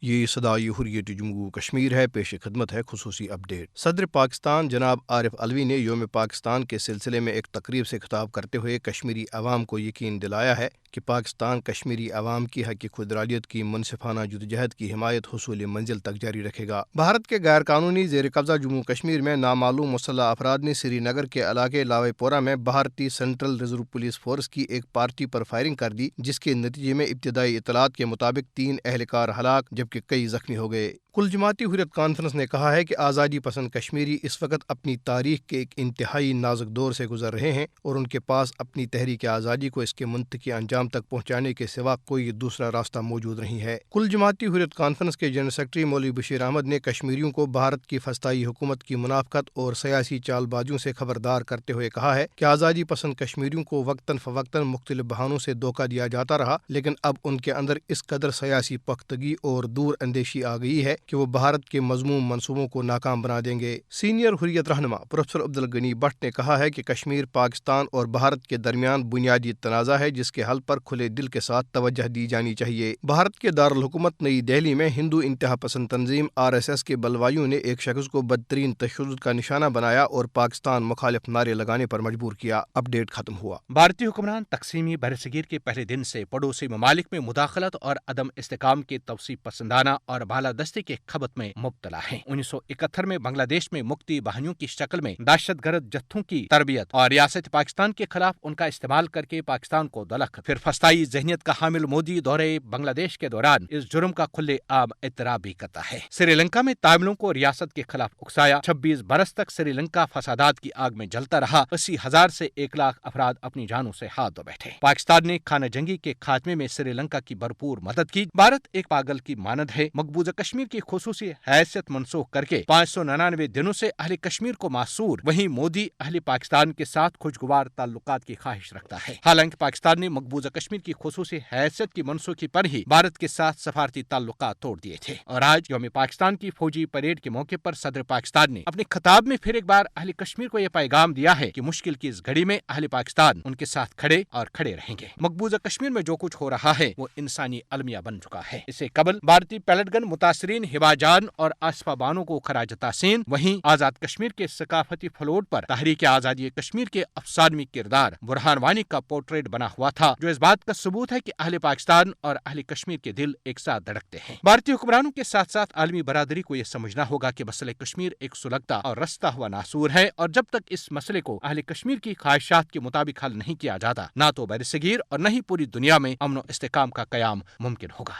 یہ صدائے حریت جموں کشمیر ہے۔ پیش خدمت ہے خصوصی اپڈیٹ۔ صدر پاکستان جناب عارف علوی نے یوم پاکستان کے سلسلے میں ایک تقریب سے خطاب کرتے ہوئے کشمیری عوام کو یقین دلایا ہے کہ پاکستان کشمیری عوام کی حق خود ارادیت کی منصفانہ جدوجہد کی حمایت حصول منزل تک جاری رکھے گا۔ بھارت کے غیر قانونی زیر قبضہ جموں کشمیر میں نامعلوم مسلح افراد نے سری نگر کے علاقے لاوے پورہ میں بھارتی سینٹرل ریزرو پولیس فورس کی ایک پارٹی پر فائرنگ کر دی، جس کے نتیجے میں ابتدائی اطلاعات کے مطابق 3 اہلکار ہلاک جبکہ کئی زخمی ہو گئے۔ کل جماعتی حریت کانفرنس نے کہا ہے کہ آزادی پسند کشمیری اس وقت اپنی تاریخ کے ایک انتہائی نازک دور سے گزر رہے ہیں اور ان کے پاس اپنی تحریک آزادی کو اس کے منطقی انجام تک پہنچانے کے سوا کوئی دوسرا راستہ موجود نہیں ہے۔ کل جماعتی حریت کانفرنس کے جنرل سیکرٹری مولوی بشیر احمد نے کشمیریوں کو بھارت کی فسطائی حکومت کی منافقت اور سیاسی چال بازیوں سے خبردار کرتے ہوئے کہا ہے کہ آزادی پسند کشمیریوں کو وقتاً فوقتاً مختلف بہانوں سے دھوکہ دیا جاتا رہا، لیکن اب ان کے اندر اس قدر سیاسی پختگی اور دور اندیشی آ گئی ہے کہ وہ بھارت کے مذموم منصوبوں کو ناکام بنا دیں گے۔ سینئر حریت رہنما پروفیسر عبدالغنی بٹ نے کہا ہے کہ کشمیر پاکستان اور بھارت کے درمیان بنیادی تنازع ہے، جس کے حل پر کھلے دل کے ساتھ توجہ دی جانی چاہیے۔ بھارت کے دارالحکومت نئی دہلی میں ہندو انتہا پسند تنظیم RSS کے بلوائیوں نے ایک شخص کو بدترین تشدد کا نشانہ بنایا اور پاکستان مخالف نعرے لگانے پر مجبور کیا۔ اپڈیٹ ختم ہوا۔ بھارتی حکمران تقسیمی برصغیر کے پہلے دن سے پڑوسی ممالک میں مداخلت اور عدم استحکام کے توسیع پسندانہ اور بالادستی کے خبت میں مبتلا ہیں۔ 1971 میں بنگلہ دیش میں مکتی باہنیوں کی شکل میں دہشت گرد جتھوں کی تربیت اور ریاست پاکستان کے خلاف ان کا استعمال کر کے پاکستان کو دلک، پھر فسطائی ذہنیت کا حامل مودی دورے بنگلہ دیش کے دوران اس جرم کا کھلے عام اعتراف بھی کرتا ہے۔ سری لنکا میں تاملوں کو ریاست کے خلاف اکسایا، 26 برس تک سری لنکا فسادات کی آگ میں جلتا رہا، 80,000 سے 1 لاکھ افراد اپنی جانوں سے ہاتھ دھو بیٹھے۔ پاکستان نے خانہ جنگی کے خاتمے میں سری لنکا کی بھرپور مدد کی۔ بھارت ایک پاگل کی مانند ہے، مقبوضہ کشمیر کی خصوصی حیثیت منسوخ کر کے 599 دنوں سے اہل کشمیر کو محصور، وہیں مودی اہل پاکستان کے ساتھ خوشگوار تعلقات کی خواہش رکھتا ہے۔ حالانکہ پاکستان نے مقبوضہ کشمیر کی خصوصی حیثیت کی منسوخی پر ہی بھارت کے ساتھ سفارتی تعلقات توڑ دیے تھے، اور آج یوم پاکستان کی فوجی پریڈ کے موقع پر صدر پاکستان نے اپنے خطاب میں پھر ایک بار اہل کشمیر کو یہ پیغام دیا ہے کہ مشکل کی اس گھڑی میں اہل پاکستان ان کے ساتھ کھڑے اور کھڑے رہیں گے۔ مقبوضہ کشمیر میں جو کچھ ہو رہا ہے وہ انسانی المیہ بن چکا ہے۔ اسے قبل بھارتی پیلٹ گن متاثرین ہبا جان اور آصفہ بانو کو خراج تحسین، وہیں آزاد کشمیر کے ثقافتی فلوٹ پر تحریک آزادی کشمیر کے افسانوی کردار برہان وانی کا پورٹریٹ بنا ہوا تھا، جو اس بات کا ثبوت ہے کہ اہل پاکستان اور اہل کشمیر کے دل ایک ساتھ دھڑکتے ہیں۔ بھارتی حکمرانوں کے ساتھ ساتھ عالمی برادری کو یہ سمجھنا ہوگا کہ مسئلہ کشمیر ایک سلگتا اور رستا ہوا ناسور ہے، اور جب تک اس مسئلے کو اہل کشمیر کی خواہشات کے مطابق حل نہیں کیا جاتا، نہ تو برصغیر اور نہ ہی پوری دنیا میں امن و استحکام کا قیام ممکن ہوگا۔